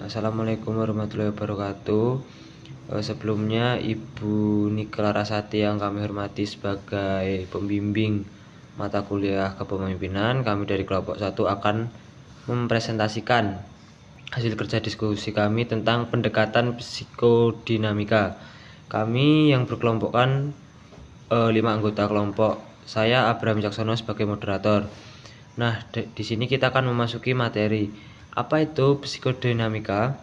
Assalamualaikum warahmatullahi wabarakatuh. Sebelumnya Ibu Nike Larasati yang kami hormati sebagai pembimbing mata kuliah kepemimpinan, kami dari kelompok 1 akan mempresentasikan hasil kerja diskusi kami tentang pendekatan psikodinamika. Kami yang berkelompokkan 5 anggota kelompok. Saya Abraham Caksono sebagai moderator. Nah, di sini kita akan memasuki materi. Apa itu psikodinamika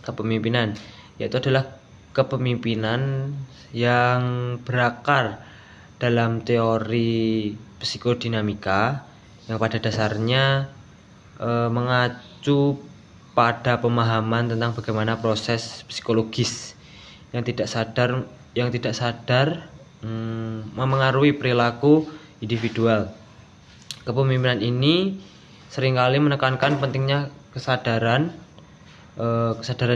kepemimpinan? Yaitu adalah kepemimpinan yang berakar dalam teori psikodinamika yang pada dasarnya mengacu pada pemahaman tentang bagaimana proses psikologis yang tidak sadar memengaruhi perilaku individual. Kepemimpinan ini seringkali menekankan pentingnya kesadaran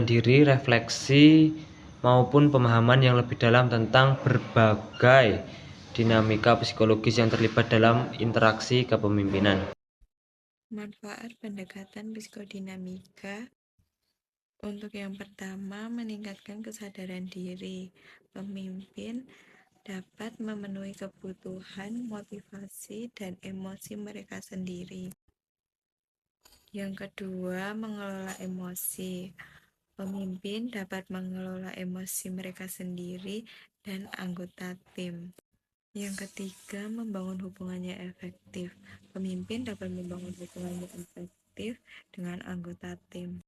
diri, refleksi, maupun pemahaman yang lebih dalam tentang berbagai dinamika psikologis yang terlibat dalam interaksi kepemimpinan. Manfaat pendekatan psikodinamika. Untuk yang pertama, meningkatkan kesadaran diri. Pemimpin dapat memenuhi kebutuhan, motivasi, dan emosi mereka sendiri. Yang kedua, mengelola emosi. Pemimpin dapat mengelola emosi mereka sendiri dan anggota tim. Yang ketiga, membangun hubungannya efektif. Pemimpin dapat membangun hubungannya efektif dengan anggota tim.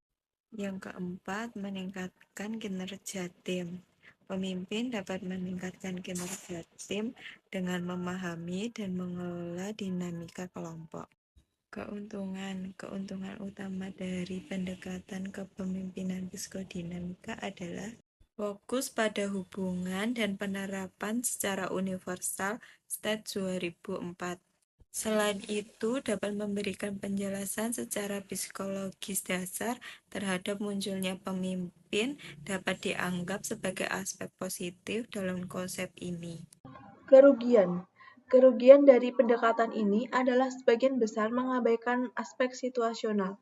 Yang keempat, meningkatkan kinerja tim. Pemimpin dapat meningkatkan kinerja tim dengan memahami dan mengelola dinamika kelompok. Keuntungan utama dari pendekatan kepemimpinan psikodinamika adalah fokus pada hubungan dan penerapan secara universal STAT 2004. Selain itu, dapat memberikan penjelasan secara psikologis dasar terhadap munculnya pemimpin dapat dianggap sebagai aspek positif dalam konsep ini. Kerugian dari pendekatan ini adalah sebagian besar mengabaikan aspek situasional.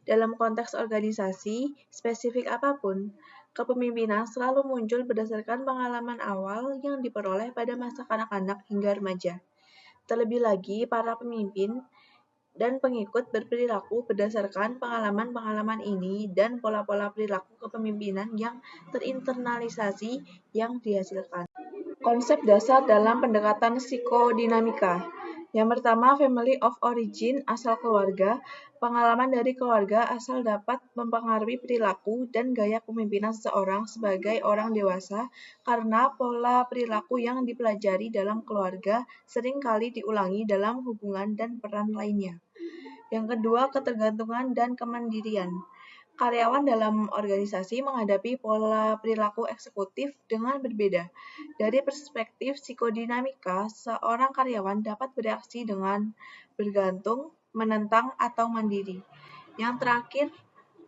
Dalam konteks organisasi, spesifik apapun, kepemimpinan selalu muncul berdasarkan pengalaman awal yang diperoleh pada masa kanak-kanak hingga remaja. Terlebih lagi, para pemimpin dan pengikut berperilaku berdasarkan pengalaman-pengalaman ini dan pola-pola perilaku kepemimpinan yang terinternalisasi yang dihasilkan. Konsep dasar dalam pendekatan psikodinamika. Yang pertama, family of origin, asal keluarga. Pengalaman dari keluarga asal dapat mempengaruhi perilaku dan gaya kepemimpinan seseorang sebagai orang dewasa karena pola perilaku yang dipelajari dalam keluarga sering kali diulangi dalam hubungan dan peran lainnya. Yang kedua, ketergantungan dan kemandirian. Karyawan dalam organisasi menghadapi pola perilaku eksekutif dengan berbeda. Dari perspektif psikodinamika, seorang karyawan dapat bereaksi dengan bergantung, menentang, atau mandiri. Yang terakhir,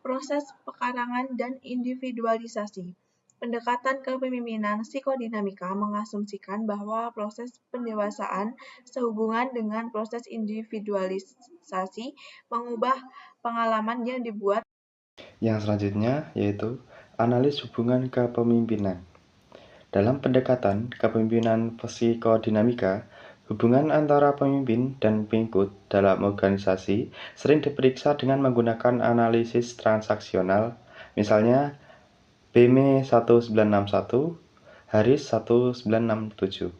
proses pekarangan dan individualisasi. Pendekatan kepemimpinan psikodinamika mengasumsikan bahwa proses pendewasaan sehubungan dengan proses individualisasi mengubah pengalaman yang dibuat. Yang selanjutnya yaitu analis hubungan kepemimpinan. Dalam pendekatan kepemimpinan psikodinamika, hubungan antara pemimpin dan pengikut dalam organisasi sering diperiksa dengan menggunakan analisis transaksional, misalnya BME 1961, Harris 1967.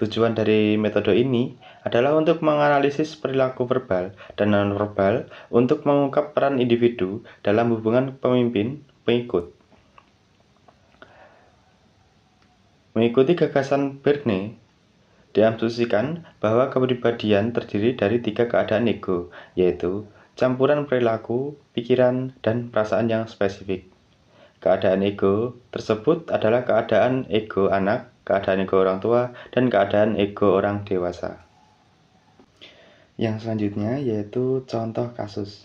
Tujuan dari metode ini adalah untuk menganalisis perilaku verbal dan nonverbal untuk mengungkap peran individu dalam hubungan pemimpin-pengikut. Mengikuti gagasan Berne, diasumsikan bahwa kepribadian terdiri dari 3 keadaan ego, yaitu campuran perilaku, pikiran, dan perasaan yang spesifik. Keadaan ego tersebut adalah keadaan ego anak, keadaan ego orang tua, dan keadaan ego orang dewasa. Yang selanjutnya yaitu contoh kasus.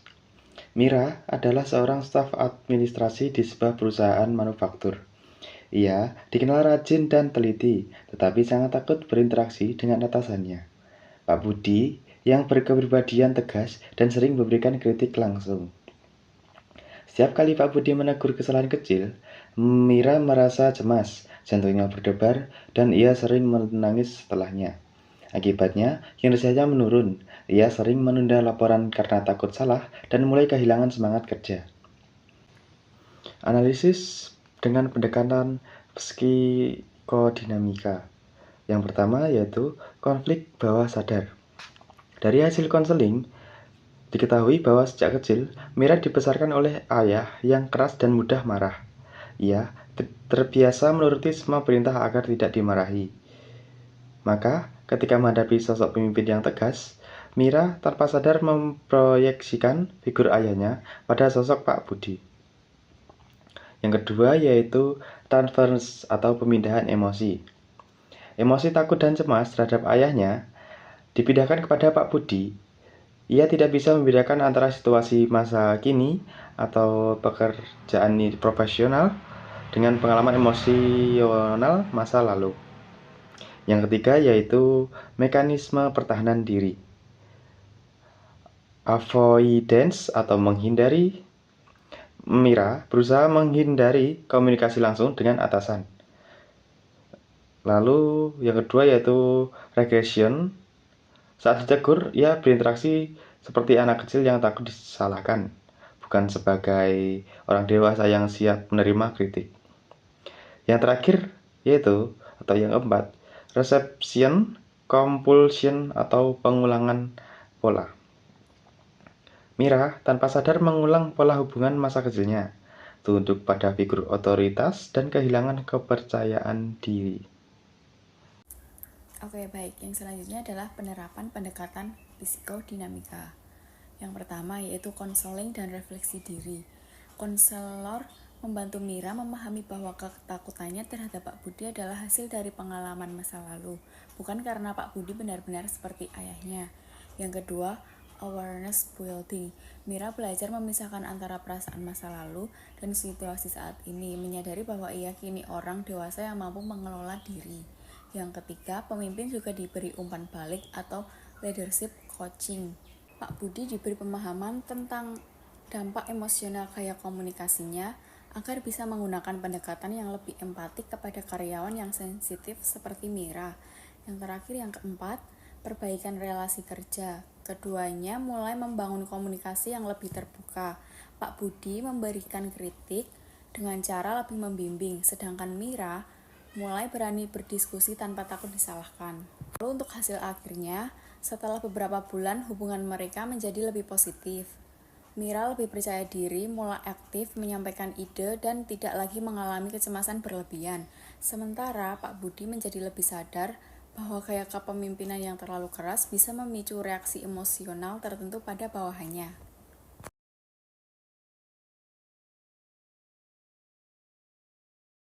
Mira adalah seorang staf administrasi di sebuah perusahaan manufaktur. Ia dikenal rajin dan teliti, tetapi sangat takut berinteraksi dengan atasannya. Pak Budi yang berkepribadian tegas dan sering memberikan kritik langsung. Setiap kali Pak Budi menegur kesalahan kecil, Mira merasa cemas, jantungnya berdebar, dan ia sering menangis setelahnya. Akibatnya, kinerjanya menurun. Ia sering menunda laporan karena takut salah dan mulai kehilangan semangat kerja. Analisis dengan pendekatan psikodinamika. Yang pertama yaitu konflik bawah sadar. Dari hasil konseling, diketahui bahwa sejak kecil, Mira dibesarkan oleh ayah yang keras dan mudah marah. Ia terbiasa menuruti semua perintah agar tidak dimarahi. Maka, ketika menghadapi sosok pemimpin yang tegas, Mira tanpa sadar memproyeksikan figur ayahnya pada sosok Pak Budi. Yang kedua yaitu transference atau pemindahan emosi. Emosi takut dan cemas terhadap ayahnya dipindahkan kepada Pak Budi. Ia tidak bisa membedakan antara situasi masa kini atau pekerjaan profesional dengan pengalaman emosional masa lalu. Yang ketiga yaitu mekanisme pertahanan diri. Avoidance atau menghindari. Mira berusaha menghindari komunikasi langsung dengan atasan. Lalu yang kedua yaitu regression. Saat ditegur, ia berinteraksi seperti anak kecil yang takut disalahkan, bukan sebagai orang dewasa yang siap menerima kritik. Yang terakhir yaitu, atau yang keempat, reception, compulsion atau pengulangan pola. Mira tanpa sadar mengulang pola hubungan masa kecilnya, tunduk pada figur otoritas dan kehilangan kepercayaan diri. Oke, baik. Yang selanjutnya adalah penerapan pendekatan psikodinamika. Yang pertama yaitu konseling dan refleksi diri. Konselor membantu Mira memahami bahwa ketakutannya terhadap Pak Budi adalah hasil dari pengalaman masa lalu, bukan karena Pak Budi benar-benar seperti ayahnya. Yang kedua, awareness building. Mira belajar memisahkan antara perasaan masa lalu dan situasi saat ini, menyadari bahwa ia kini orang dewasa yang mampu mengelola diri. Yang ketiga, pemimpin juga diberi umpan balik atau leadership coaching. Pak Budi diberi pemahaman tentang dampak emosional gaya komunikasinya agar bisa menggunakan pendekatan yang lebih empatik kepada karyawan yang sensitif seperti Mira. Yang terakhir, yang keempat, perbaikan relasi kerja. Keduanya mulai membangun komunikasi yang lebih terbuka. Pak Budi memberikan kritik dengan cara lebih membimbing, sedangkan Mira mulai berani berdiskusi tanpa takut disalahkan. Lalu untuk hasil akhirnya, setelah beberapa bulan hubungan mereka menjadi lebih positif. Mira lebih percaya diri, mulai aktif menyampaikan ide dan tidak lagi mengalami kecemasan berlebihan. Sementara Pak Budi menjadi lebih sadar bahwa gaya kepemimpinan yang terlalu keras bisa memicu reaksi emosional tertentu pada bawahannya.